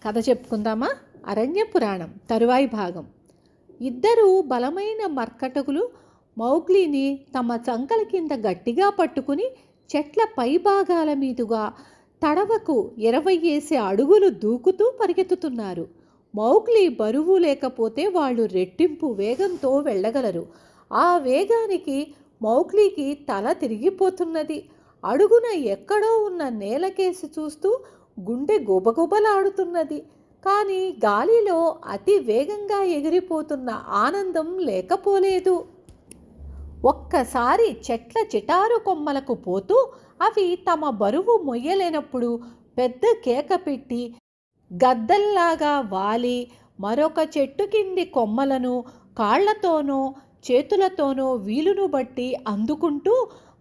కథ చెప్పుకుందామా? అరణ్య పురాణం తరువాయి భాగం. ఇద్దరు బలమైన మర్కటకులు మౌగ్లీని తమ చంకల కింద గట్టిగా పట్టుకుని చెట్ల పై భాగాల మీదుగా తడవకు 20 అడుగులు దూకుతూ పరిగెత్తుతున్నారు. మౌగ్లీ బరువు లేకపోతే వాళ్ళు రెట్టింపు వేగంతో వెళ్ళగలరు. ఆ వేగానికి మౌగ్లీకి తల తిరిగిపోతున్నది. అడుగున ఎక్కడో ఉన్న నేలకేసి చూస్తూ గుండె గుబగుబలాడుతున్నది. కానీ గాలిలో అతి వేగంగా ఎగిరిపోతున్న ఆనందం లేకపోలేదు. ఒక్కసారి చెట్ల చిటారు కొమ్మలకు పోతూ అవి తమ బరువు మొయ్యలేనప్పుడు పెద్ద కేక పెట్టి గద్దల్లాగా వాలి మరొక చెట్టు కింది కొమ్మలను కాళ్లతోనో చేతులతోనో వీలును బట్టి అందుకుంటూ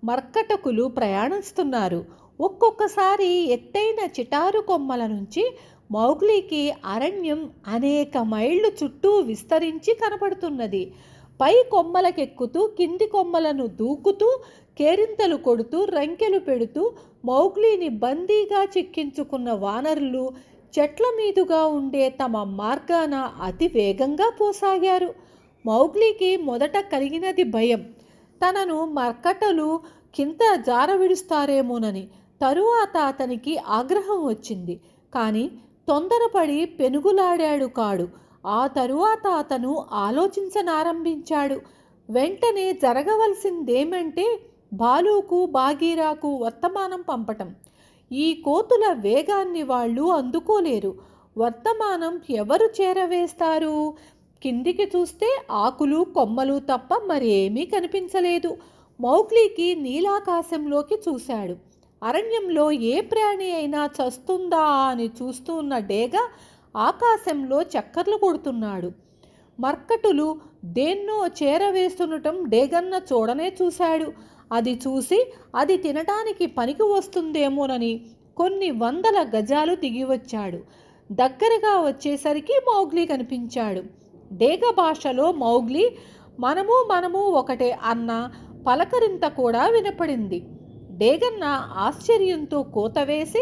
మర్కటకులు ప్రయాణిస్తున్నారు. ఒక్కొక్కసారి ఎత్తైన చిటారు కొమ్మల నుంచి మౌగ్లీకి అరణ్యం అనేక మైళ్ళు చుట్టూ విస్తరించి కనపడుతున్నది. పై కొమ్మలకెక్కుతూ కింది కొమ్మలను దూకుతూ కేరింతలు కొడుతూ రంకెలు పెడుతూ మౌగ్లీని బందీగా చిక్కించుకున్న వానరులు చెట్ల మీదుగా ఉండే తమ మార్గాన అతి వేగంగా పోసాగారు. మౌగ్లీకి మొదట కలిగినది భయం. తనను మర్కటలు కింద జార విడుస్తారేమోనని. తరువాత అతనికి ఆగ్రహం వచ్చింది. కానీ తొందరపడి పెనుగులాడాడు కాడు. ఆ తరువాత అతను ఆలోచించనారంభించాడు. వెంటనే జరగవలసిందేమంటే బాలుకు బాగీరాకు వర్తమానం పంపటం. ఈ కోతుల వేగాన్ని వాళ్ళు అందుకోలేరు. వర్తమానం ఎవరు చేరవేస్తారు? కిందికి చూస్తే ఆకులు కొమ్మలు తప్ప మరేమీ కనిపించలేదు. మౌగ్లీకి నీలాకాశంలోకి చూశాడు. అరణ్యంలో ఏ ప్రాణి అయినా చస్తుందా అని చూస్తూ ఉన్న డేగ ఆకాశంలో చక్కర్లు కొడుతున్నాడు. మర్కటులు దేన్నో చేరవేస్తుండటం డేగన్న చూడనే చూశాడు. అది చూసి అది తినడానికి పనికి వస్తుందేమోనని కొన్ని 100 గజాలు దిగివచ్చాడు. దగ్గరగా వచ్చేసరికి మౌగ్లీ కనిపించాడు. డేగ భాషలో మౌగ్లీ మనము ఒకటే అన్న పలకరింత కూడా వినపడింది. డేగన్న ఆశ్చర్యంతో కూతవేసి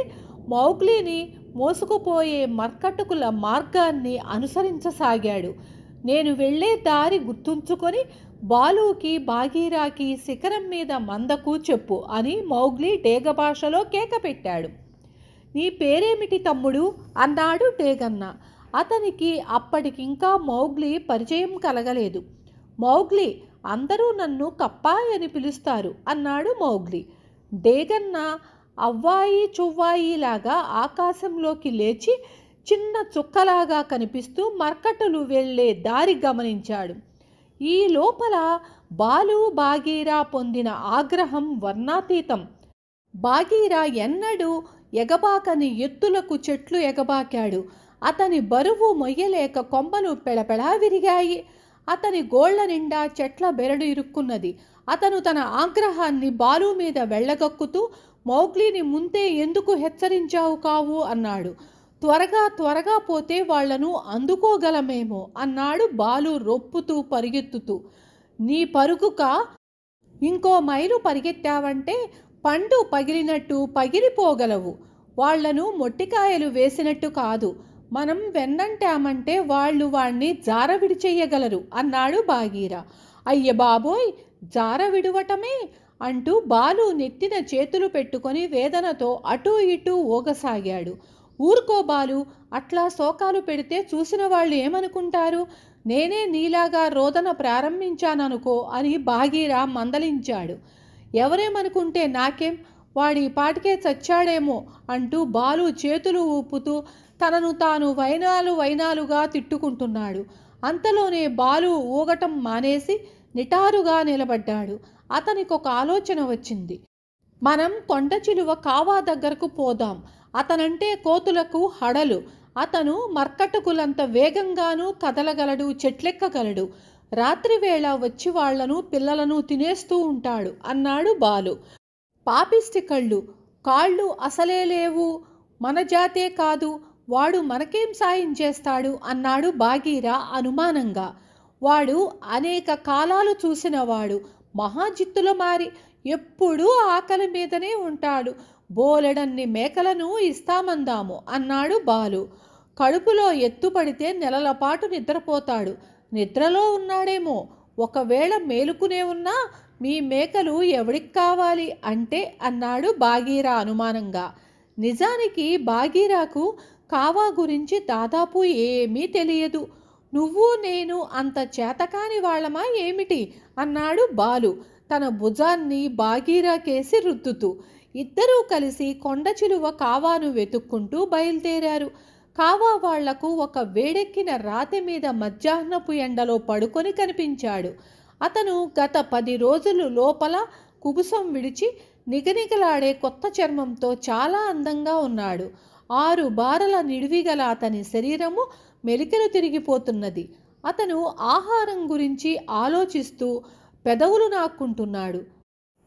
మౌగ్లీని మోసుకుపోయే మర్కటకుల మార్గాన్ని అనుసరించసాగాడు. నేను వెళ్ళే దారి గుర్తుంచుకొని బాలుకి బాగీరాకి శిఖరం మీద మందకు చెప్పు అని మౌగ్లీ డేగ భాషలో కేక పెట్టాడు. నీ పేరేమిటి తమ్ముడు అన్నాడు డేగన్న. అతనికి అప్పటికింకా మౌగ్లీ పరిచయం కలగలేదు. మౌగ్లీ, అందరూ నన్ను కప్పాయి అని పిలుస్తారు అన్నాడు మౌగ్లీ. డేగన్న అవ్వాయి చువ్వాయిలాగా ఆకాశంలోకి లేచి చిన్న చుక్కలాగా కనిపిస్తూ మర్కటలు వెళ్ళే దారి గమనించాడు. ఈ లోపల బాలు బాగీరా పొందిన ఆగ్రహం వర్ణాతీతం. బాగీరా ఎన్నడూ ఎగబాకని ఎత్తులకు చెట్లు ఎగబాకాడు. అతని బరువు మొయ్యలేక కొమ్మలు పెళపెళా విరిగాయి. అతని గోళ్ల నిండా చెట్ల బెరడు ఇరుక్కున్నది. అతను తన ఆగ్రహాన్ని బాలు మీద వెళ్ళగక్కుతూ మౌగ్లీని ముందే ఎందుకు హెచ్చరించావు కావు అన్నాడు. త్వరగా పోతే వాళ్లను అందుకోగలమేమో అన్నాడు బాలు రొప్పుతూ పరిగెత్తుతూ. నీ పరుగుక ఇంకో మైలు పరిగెత్తావంటే పండు పగిలినట్టు పగిలిపోగలవు. వాళ్లను మొట్టికాయలు వేసినట్టు కాదు. మనం వెన్నంటామంటే వాళ్ళు వాణ్ణి జార విడిచెయ్యగలరు అన్నాడు బాగీరా. అయ్య బాబోయ్, జార విడువటమే అంటూ బాలు నెత్తిన చేతులు పెట్టుకొని వేదనతో అటూ ఇటూ ఊగసాగాడు. ఊరుకో బాలు, అట్లా శోకాలు పెడితే చూసిన వాళ్ళు ఏమనుకుంటారు? నేనే నీలాగా రోదన ప్రారంభించాననుకో అని బాగీరా మందలించాడు. ఎవరేమనుకుంటే నాకేం, వాడి పాటికే చచ్చాడేమో అంటూ బాలు చేతులు ఊపుతూ తనను తాను వైనాలుగా తిట్టుకుంటున్నాడు. అంతలోనే బాలు ఊగటం మానేసి నిటారుగా నిలబడ్డాడు. అతనికొక ఆలోచన వచ్చింది. మనం కొండ చిలువ కావా దగ్గరకు పోదాం. అతనంటే కోతులకు హడలు. అతను మర్కటకులంత వేగంగానూ కదలగలడు, చెట్లెక్కగలడు. రాత్రివేళ వచ్చి వాళ్లను పిల్లలను తినేస్తూ ఉంటాడు అన్నాడు బాలు. పాపిష్టి కాళ్ళు అసలే లేవు. మన జాతే కాదు, వాడు మనకేం సాయం చేస్తాడు అన్నాడు బాగీరా అనుమానంగా. వాడు అనేక కాలాలు చూసినవాడు, మహాజిత్తుల మారి ఎప్పుడూ ఆకలి మీదనే ఉంటాడు. బోలెడన్ని మేకలను ఇస్తామందాము అన్నాడు బాలు. కడుపులో ఎత్తుపడితే నెలల పాటు నిద్రపోతాడు. నిద్రలో ఉన్నాడేమో. ఒకవేళ మేలుకునే ఉన్నా మీ మేకలు ఎవడికి కావాలి అంటే అన్నాడు బాగీరా అనుమానంగా. నిజానికి బాగీరాకు కావా గురించి దాదాపు ఏమీ తెలియదు. నువ్వు నేను అంత చేతకాని వాళ్ళమా ఏమిటి అన్నాడు బాలు తన భుజాన్ని బాగీరా కేసి రుద్దుతూ. ఇద్దరూ కలిసి కొండ చిలువ కావాను వెతుక్కుంటూ బయలుదేరారు. కావా వాళ్లకు ఒక వేడెక్కిన రాతి మీద మధ్యాహ్నపు ఎండలో పడుకొని కనిపించాడు. అతను గత 10 రోజులు లోపల కుబుసం విడిచి నిగనిగలాడే కొత్త చర్మంతో చాలా అందంగా ఉన్నాడు. 6 బారల నిడివిగల అతని శరీరము మెలికలు తిరిగిపోతున్నది. అతను ఆహారం గురించి ఆలోచిస్తూ పెదవులు నాక్కుంటున్నాడు.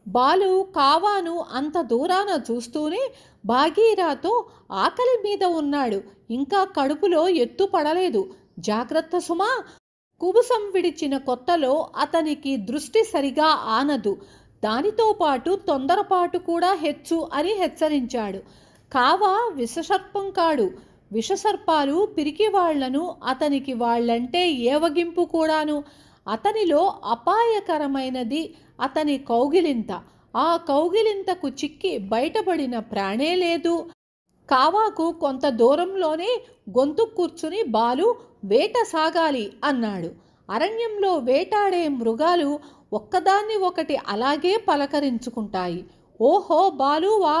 బాలు కావాను అంత దూరాన చూస్తూనే బాగీరాతో ఆకలి మీద ఉన్నాడు. ఇంకా కడుపులో ఎత్తు పడలేదు. జాగ్రత్త సుమా. కుబుసం విడిచిన కొత్తలో అతనికి దృష్టి సరిగా ఆనదు. దానితో పాటు తొందరపాటు కూడా హెచ్చు అని హెచ్చరించాడు. కావా విషసర్పం కాడు. విషసర్పాలు పిరికి వాళ్లను, అతనికి వాళ్ళంటే ఏవగింపు కూడాను. అతనిలో అపాయకరమైనది అతని కౌగిలింత. ఆ కౌగిలింతకు చిక్కి బయటపడిన ప్రాణే లేదు. కావాకు కొంత దూరంలోనే గొంతు కూర్చుని బాలు వేట సాగాలి అన్నాడు. అరణ్యంలో వేటాడే మృగాలు ఒక్కదాన్ని ఒకటి అలాగే పలకరించుకుంటాయి. ఓహో బాలువా,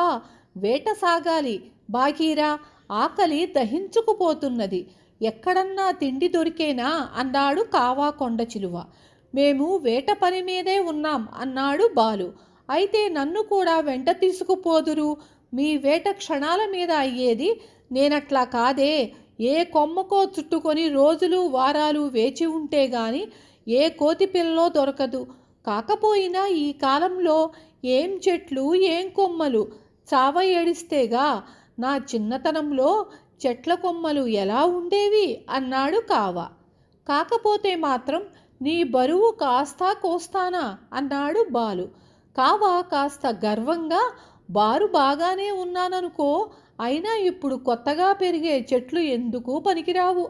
వేట సాగాలి బాగీరా, ఆకలి దహించుకుపోతున్నది. ఎక్కడన్నా తిండి దొరికేనా అన్నాడు కావా కొండ చిలువ. మేము వేట పని మీదే ఉన్నాం అన్నాడు బాలు. అయితే నన్ను కూడా వెంట తీసుకుపోదురు. మీ వేట క్షణాల మీద అయ్యేది. నేనట్లా కాదే. ఏ కొమ్మకో చుట్టుకొని రోజులు వారాలు వేచి ఉంటే గాని ఏ కోతి పిల్లలో దొరకదు. కాకపోయినా ఈ కాలంలో ఏం చెట్లు ఏం కొమ్మలు, చావ ఏడిస్తేగా. నా చిన్నతనంలో చెట్ల కొమ్మలు ఎలా ఉండేవి అన్నాడు కావా. కాకపోతే మాత్రం నీ బరువు కాస్త కోస్తానా అన్నాడు బాలు. కావా కాస్త గర్వంగా, బారు బాగానే ఉన్నాననుకో, అయినా ఇప్పుడు కొత్తగా పెరిగే చెట్లు ఎందుకు పనికిరావు.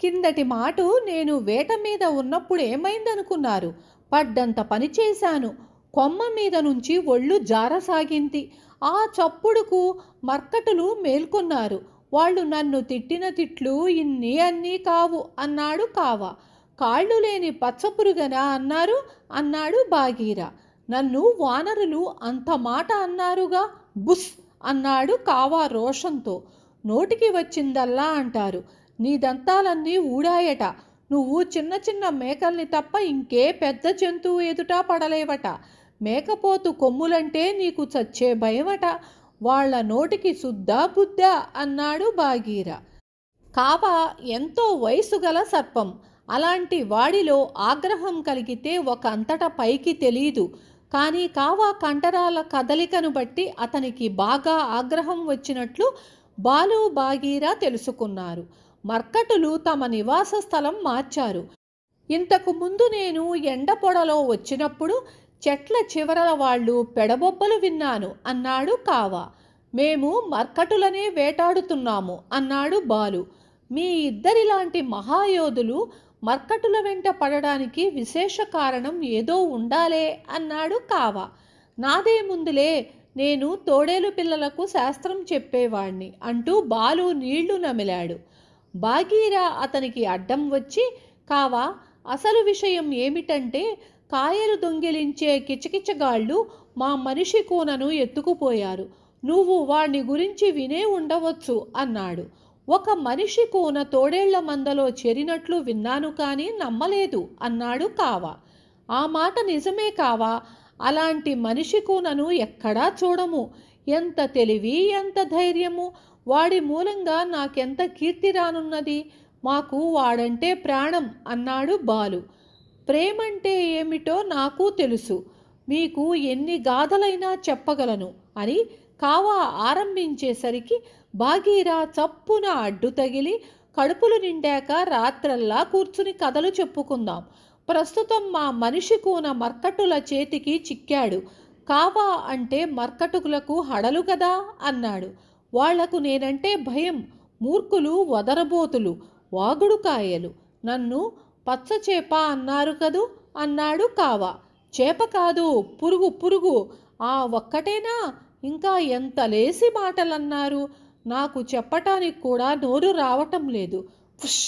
కిందటి మాటు నేను వేట మీద ఉన్నప్పుడు ఏమైందనుకున్నారు? పడ్డంత పని చేశాను. కొమ్మ మీద నుంచి ఒళ్ళు జారసాగింది. ఆ చప్పుడుకు మర్కటులు మేల్కొన్నారు. వాళ్ళు నన్ను తిట్టిన తిట్లు ఇన్ని అన్నీ కావు అన్నాడు కావా. కాళ్ళు లేని పచ్చపురుగనా అన్నారు అన్నాడు బాగీరా. నన్ను వానరులు అంత మాట అన్నారుగా. బుస్ అన్నాడు కావా రోషంతో. నోటికి వచ్చిందల్లా అంటారు. నీ దంతాలన్నీ ఊడాయట. నువ్వు చిన్న చిన్న మేకల్ని తప్ప ఇంకే పెద్ద జంతువు ఎదుట పడలేవట. మేకపోతు కొమ్ములంటే నీకు చచ్చే భయమట. వాళ్ల నోటికి శుద్ధా బుద్ధా అన్నాడు బాగీరా. కావా ఎంతో వయసు గల సర్పం. అలాంటి వాడిలో ఆగ్రహం కలిగితే ఒక అంతట పైకి తెలీదు. కానీ కావా కండరాల కదలికను బట్టి అతనికి బాగా ఆగ్రహం వచ్చినట్లు బాలు బాగీరా తెలుసుకున్నారు. మర్కటులు తమ నివాస స్థలం మార్చారు. ఇంతకు ముందు నేను ఎండపొడలో వచ్చినప్పుడు చెట్ల చివరల వాళ్ళు పెడబొబ్బలు విన్నాను అన్నాడు కావా. మేము మర్కటులనే వేటాడుతున్నాము అన్నాడు బాలు. మీ ఇద్దరిలాంటి మహాయోధులు మర్కటుల వెంట పడడానికి విశేష కారణం ఏదో ఉండాలే అన్నాడు కావా. నాదే ముందులే, నేను తోడేలు పిల్లలకు శాస్త్రం చెప్పేవాణ్ణి అంటూ బాలు నీళ్లు నమిలాడు. బాగీరా అతనికి అడ్డం వచ్చి, కావా, అసలు విషయం ఏమిటంటే కాయలు దొంగిలించే కిచకిచగాళ్ళు మా మనిషి కూనను ఎత్తుకుపోయారు. నువ్వు వాణ్ణి గురించి వినే ఉండవచ్చు అన్నాడు. ఒక మనిషి కూన తోడేళ్ల మందలో చేరినట్లు విన్నాను కానీ నమ్మలేదు అన్నాడు కావా. ఆ మాట నిజమే కావా. అలాంటి మనిషి కూనను ఎక్కడా చూడము. ఎంత తెలివి, ఎంత ధైర్యము. వాడి మూలంగా నాకెంత కీర్తి రానున్నది. మాకు వాడంటే ప్రాణం అన్నాడు బాలు. ప్రేమంటే ఏమిటో నాకు తెలుసు. మీకు ఎన్ని గాథలైనా చెప్పగలను అని కావా ఆరంభించేసరికి బాగీరా చప్పున అడ్డు తగిలి, కడుపులు నిండాక రాత్రల్లా కూర్చుని కథలు చెప్పుకుందాం. ప్రస్తుతం మా మనిషి కూన మర్కటుల చేతికి చిక్కాడు. కావా అంటే మర్కటులకు హడలు కదా అన్నాడు. వాళ్లకు నేనంటే భయం. మూర్ఖులు వదరబోతులు, వాగుడుకాయలు. నన్ను పచ్చచేప అన్నారు కదూ అన్నాడు కావ. చేప కాదు, పురుగు పురుగు. ఆ ఒక్కటేనా? ఇంకా ఎంత లేసి మాటలన్నారు. నాకు చెప్పటానికి కూడా నోరు రావటం లేదు. ఫుష్!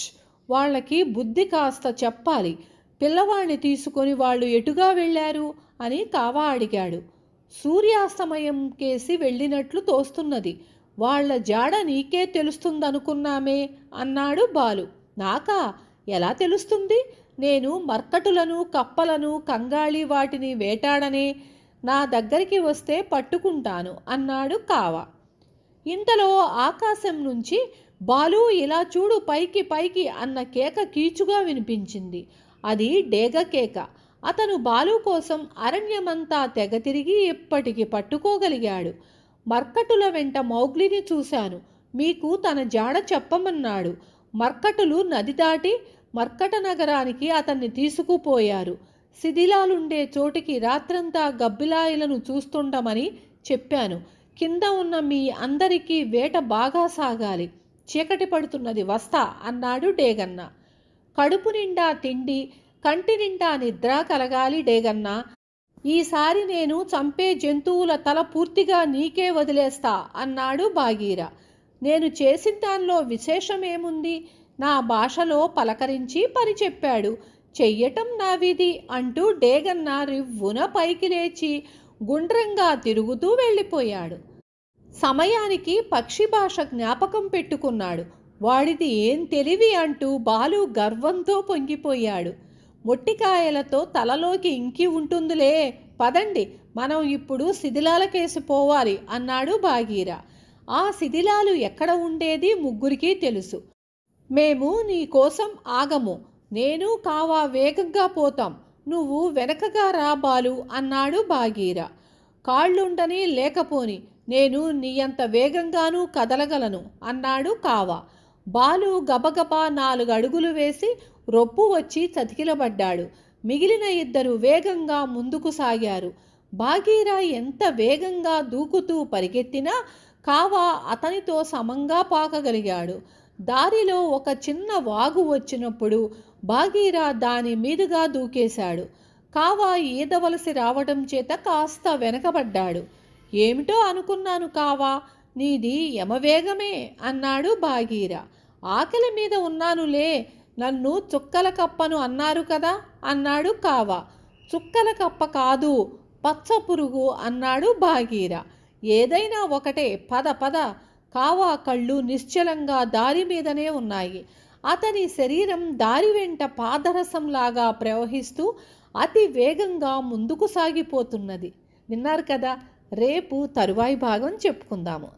వాళ్ళకి బుద్ధి కాస్త చెప్పాలి. పిల్లవాణ్ణి తీసుకొని వాళ్ళు ఎటుగా వెళ్ళారు అని కావా అడిగాడు. సూర్యాస్తమయం కేసి వెళ్ళినట్లు తోస్తున్నది. వాళ్ల జాడ నీకే తెలుస్తుందనుకున్నామే అన్నాడు బాలు. నాకా? ఎలా తెలుస్తుంది? నేను మర్కటులను, కప్పలను, కంగాళి వాటిని వేటాడనే. నా దగ్గరికి వస్తే పట్టుకుంటాను అన్నాడు కావ. ఇంతలో ఆకాశం నుంచి బాలు ఇలా చూడు పైకి పైకి అన్న కేక కీచుగా వినిపించింది. అది డేగ కేక. అతను బాలు కోసం అరణ్యమంతా తెగ తిరిగి ఇప్పటికి పట్టుకోగలిగాడు. మర్కటుల వెంట మౌగ్లిని చూశాను. మీకు తన జాడ చెప్పమన్నాడు. మర్కటులు నది దాటి మర్కట నగరానికి అతన్ని తీసుకుపోయారు. శిథిలాలుండే చోటికి రాత్రంతా గబ్బిలాయిలను చూస్తుండమని చెప్పాను. కింద ఉన్న మీ అందరికీ వేట బాగా సాగాలి. చీకటి పడుతున్నది, వస్తా అన్నాడు డేగన్న. కడుపు నిండా తిండి, కంటి నిండా నిద్ర కలగాలి డేగన్న. ఈసారి నేను చంపే జంతువుల తల పూర్తిగా నీకే వదిలేస్తా అన్నాడు బాగీరా. నేను చేసిన దానిలో విశేషమేముంది? నా భాషలో పలకరించి పని చెప్పాడు. చెయ్యటం నా విధి అంటూ డేగన్న రివ్వున పైకి లేచి గుండ్రంగా తిరుగుతూ వెళ్ళిపోయాడు. సమయానికి పక్షి భాష జ్ఞాపకం పెట్టుకున్నాడు. వాడిది ఏం తెలివి అంటూ బాలు గర్వంతో పొంగిపోయాడు. మొట్టికాయలతో తలలోకి ఇంకి ఉంటుందిలే, పదండి, మనం ఇప్పుడు శిథిలాలకేసి పోవాలి అన్నాడు బాగీరా. ఆ శిథిలాలు ఎక్కడ ఉండేది ముగ్గురికి తెలుసు. మేము నీ కోసం ఆగము. నేను కావా వేగంగా పోతాం, నువ్వు వెనకగా రా బాలు అన్నాడు బాగీరా. కాళ్ళుండని లేకపోని నేను నీ అంత వేగంగానూ కదలగలను అన్నాడు కావా. బాలు గబగబా 4 అడుగులు వేసి రొప్పు వచ్చి చతికిలబడ్డాడు. మిగిలిన ఇద్దరు వేగంగా ముందుకు సాగారు. బాగీరా ఎంత వేగంగా దూకుతూ పరిగెత్తినా కావా అతనితో సమంగా పాకగలిగాడు. దారిలో ఒక చిన్న వాగు వచ్చినప్పుడు బాగీరా దాని మీదుగా దూకేశాడు. కావా ఈదవలసి రావడం చేత కాస్త వెనకబడ్డాడు. ఏమిటో అనుకున్నాను కావా, నీది యమవేగమే అన్నాడు బాగీరా. ఆకలి మీద ఉన్నానులే, నన్ను చుక్కల కప్పను అన్నారు కదా అన్నాడు కావా. చుక్కల కప్ప కాదు, పచ్చ పురుగు అన్నాడు బాగీరా. ఏదైనా ఒకటే, పద పద. కావా కళ్ళు నిశ్చలంగా దారి మీదనే ఉన్నాయి. అతని శరీరం దారి వెంట పాదరసంలాగా ప్రవహిస్తూ అతి వేగంగా ముందుకు సాగిపోతున్నది. విన్నారు కదా. రేపు తరువాయి భాగం చెప్పుకుందాము.